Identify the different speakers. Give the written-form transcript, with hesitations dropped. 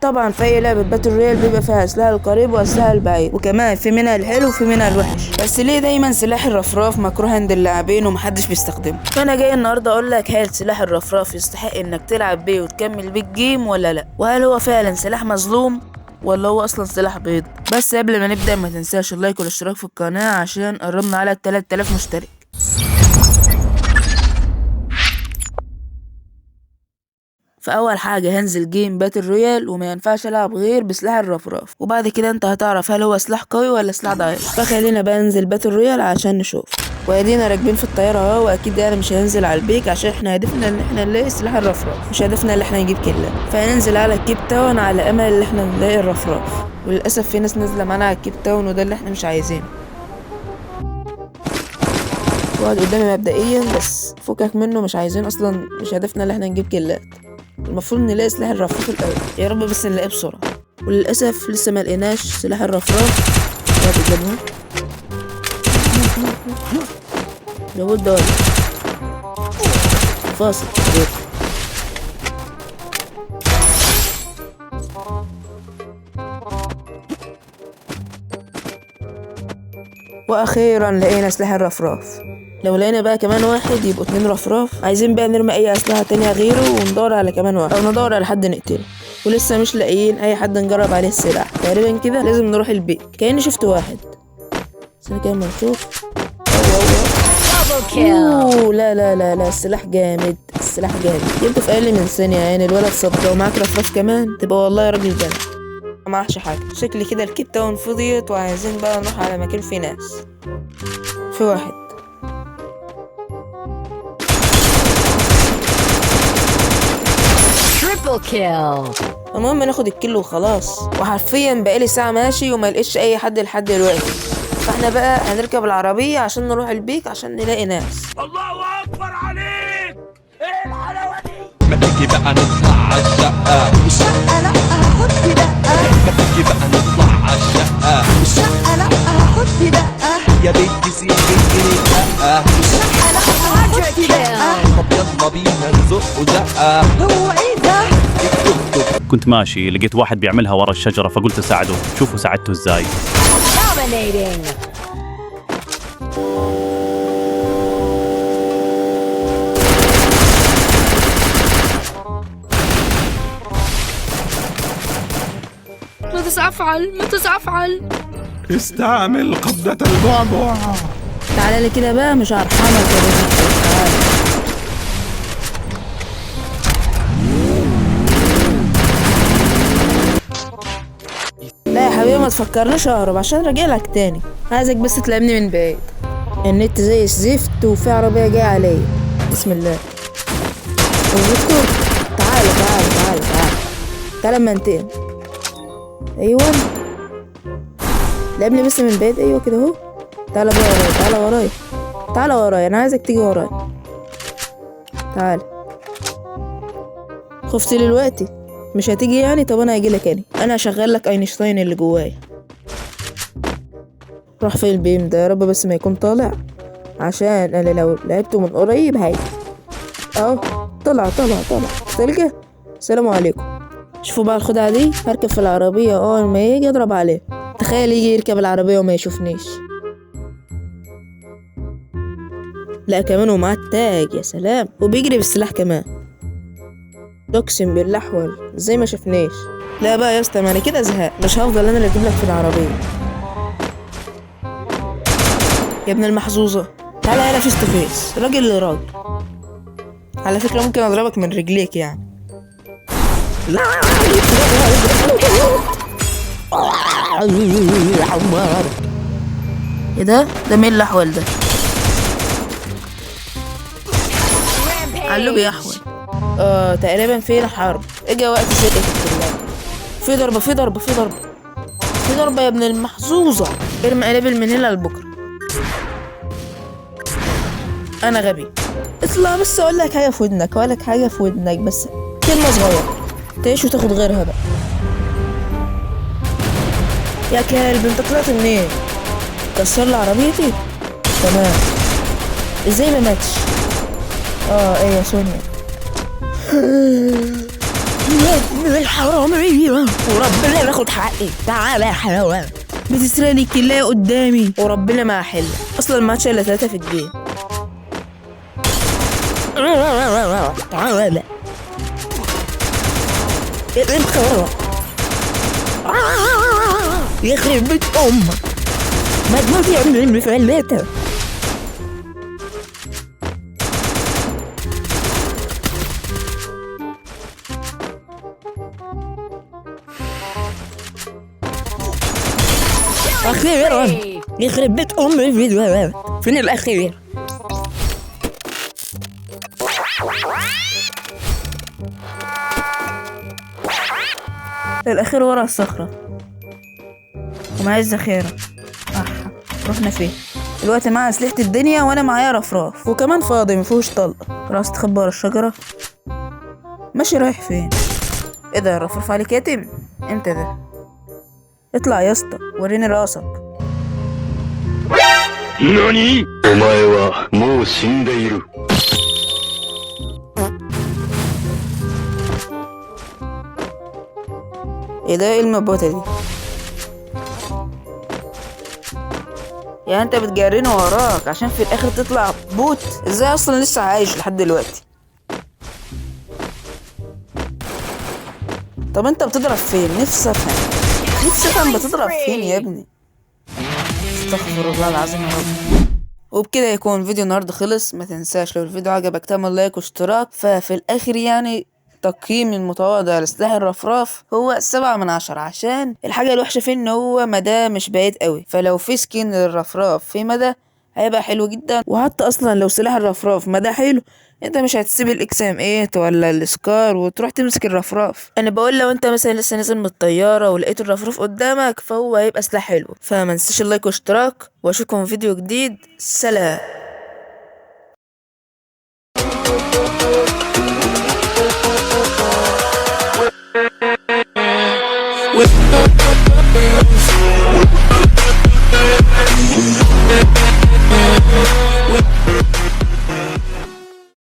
Speaker 1: طبعا في اي لعبه باتل رويال بيبقى فيها سلاح القريب والسلاح البعيد، وكمان في منها الحلو وفي منها الوحش. بس ليه دايما سلاح الرفراف مكروه عند اللاعبين ومحدش بيستخدمه؟ فانا جاي النهارده اقول لك هل سلاح الرفراف يستحق انك تلعب بيه وتكمل بيه الجيم ولا لا، وهل هو فعلا سلاح مظلوم ولا هو اصلا سلاح بيض. بس قبل ما نبدا ما تنساش اللايك والاشتراك في القناه عشان قربنا على 3000 مشترك. فاول حاجه هنزل جيم باتل رويال وما ينفعش العب غير بسلاح الرفراف، وبعد كده انت هتعرف هل هو سلاح قوي ولا سلاح ضعيف. فخلينا بقى ننزل باتل رويال عشان نشوف. وادينا راكبين في الطياره اهو، واكيد يعني مش هننزل على البيك عشان احنا هدفنا ان احنا نلاقي سلاح الرفراف، مش هدفنا ان احنا نجيب كله. فهننزل على الكيب تاون على امل ان احنا نلاقي الرفراف، وللاسف في ناس نازله معانا على الكيب تاون وده اللي احنا مش عايزينه. واحد قدامي مبدئيا بس فكك منه، مش عايزين اصلا، مش هدفنا ان احنا نجيب كلات. المفروض نلاقي سلاح الرفراف الاول، يا رب بس نلاقيه بسرعه. وللاسف لسه ما لقيناش سلاح الرفراف. واحد قدامه لابد ده فاصل كبير. واخيرا لقينا سلاح الرفراف. لو لقينا بقى كمان واحد يبقوا 2 رفراف. عايزين بقى نرمي اي اسلحه تانية غيره وندور على كمان واحد، او ندور على حد نقتله. ولسه مش لاقيين اي حد نجرب عليه السلاح. تقريبا كده لازم نروح البيت. كأني شفت واحد، استنى كده اما نشوف. اوه لا لا لا لا، السلاح جامد، السلاح جامد. جبته في اقل من ثانيه يعني. الولد صد. لو معاك رفراف كمان تبقى والله راجل جامد. ما معكش حاجه. شكلي كده الكيب تاون فضيت وعايزين بقى نروح على مكان فيه ناس. في واحد المهم ناخد الكيلو وخلاص. وحرفيا بقالي ساعة ماشي وما لقيتش اي حد لحد دلوقتي. فاحنا بقى هنركب العربية عشان نروح البيك عشان نلاقي ناس.
Speaker 2: الله اكبر عليك، ايه الحلاوة دي؟ ما تيجي بقى نطلع على الشقة.
Speaker 3: الشقة لا هاخد دقة.
Speaker 2: ما تيجي بقى نطلع على الشقة.
Speaker 3: الشقة لا هاخد دقة.
Speaker 2: يا بنتي سيبي الدقة.
Speaker 3: الشقة لا هاخد دقة.
Speaker 2: طب يلا بينا نزق زقة.
Speaker 3: هو ايه ده؟
Speaker 4: كنت ماشي لقيت واحد بيعملها ورا الشجرة فقلت اساعده. شوفوا ساعدته ازاي.
Speaker 1: ماذا سأفعل؟
Speaker 5: استعمل قبضة البعبع.
Speaker 1: تعالى لي كده بقى، مش هرحمك يا بنتي. تعالى. لا يا حبيبي ما تفكرنيش اهرب عشان راجعلك تاني. عايزك بس تلمني من بعيد. النت زي الزفت وفي عربية جاية عليا. بسم الله. وفيكتور تعالى تعالى تعالى تعالى تعالى اما انتقم. ايوه لعبني بس من بعيد. ايوه كده اهو. تعالى بقى ورايا، تعالى ورايا، تعالى ورايا. انا عايزك تيجي ورايا. تعالى. خفت دلوقتي؟ مش هتيجي يعني؟ طب انا هجيلك. انا هشغل لك اينشتاين اللي جوايا. راح فين البيم ده؟ يا رب بس ما يكون طالع، عشان انا لو لعبته من قريب هاي اهو. طلع تلقى. السلام عليكم. شوفوا بقى الخدعة دي. هركب في العربية اول ما يجي اضرب عليه. تخيل يجي يركب العربية وما يشوفنيش. لا كمان ومعاه التاج. يا سلام. وبيجري بالسلاح كمان. اقسم بالله حول ازاي ما شافنيش. لا بقى يا اسطى، ما انا كده زهق. مش هفضل انا اللي اجيب لك في العربيه يا ابن المحظوظه. تعالى هنا فيس تو فيس، راجل لراجل. على فكره ممكن اضربك من رجليك يعني. لا ايه ده مين الاحول ده؟ علو بيحول. تقريبا فينا حرب. اجا وقت سرقة الكلاب. في ضربة يا ابن المحظوظة. ارمي قلابل من هنا لبكرة. انا غبي. اطلع بس اقول لك حاجة في ودنك بس كلمة صغيرة تعيش وتاخد غيرها بقى. يا كلب انت طلعت منين؟ كسر لي عربيتي. تمام. ازاي ما ماتش؟ ايوه سونيا. الحرامية وربنا باخد حقي. تعالى يا حيوان. بتسرق لي كلاية قدامي وربنا ما هحل. اصلا الماتش الا 3 في الجيم. تعالى يخرب بيت امك. ما تموت يا ابن المفلتة. أخيرا يخرب بيت أم الفيديو. فين الأخير؟ الأخير ورا الصخرة ومعايا الذخيرة. رحنا فين؟ الوقت معايا أسلحة الدنيا وأنا معايا رفراف وكمان فاضي مفيهوش طلقة. راس تخبى ورا الشجرة. ماشي رايح فين؟ ايه ده؟ الرفراف عليك يتم؟ امتى ده؟ اطلع يا اسطى وريني راسك.
Speaker 6: 何？お前はもう死んでいる。
Speaker 1: ايه ده؟ ايه المبوتة دي؟ يعني انت بتجريني وراك عشان في الاخر تطلع بوت؟ ازاي اصلا لسه عايش لحد دلوقتي؟ طب انت بتضرب فين؟ نفسي افهم بتضرب فين يا ابني؟ استغفر الله العظيم يا رب. وبكده يكون فيديو النهارده خلص. ما تنساش لو الفيديو عجبك تعمل لايك واشتراك. ففي الاخر يعني تقييم المتواضع لسلاح الرفراف هو 7/10 عشان الحاجة الوحشة فيه ان هو مدى مش بعيد قوي. فلو في سكين للرفراف في مدى هيبقى حلو جدا. وحتى اصلا لو سلاح الرفراف مدى حلو انت مش هتسيب الاكسام 8 ولا السكار وتروح تمسك الرفراف. انا بقول لو انت مثلا لسه نازل من الطياره ولقيت الرفراف قدامك فهو هيبقى سلاح حلو. فما تنساش اللايك واشتراك واشوفكم في فيديو جديد. سلام.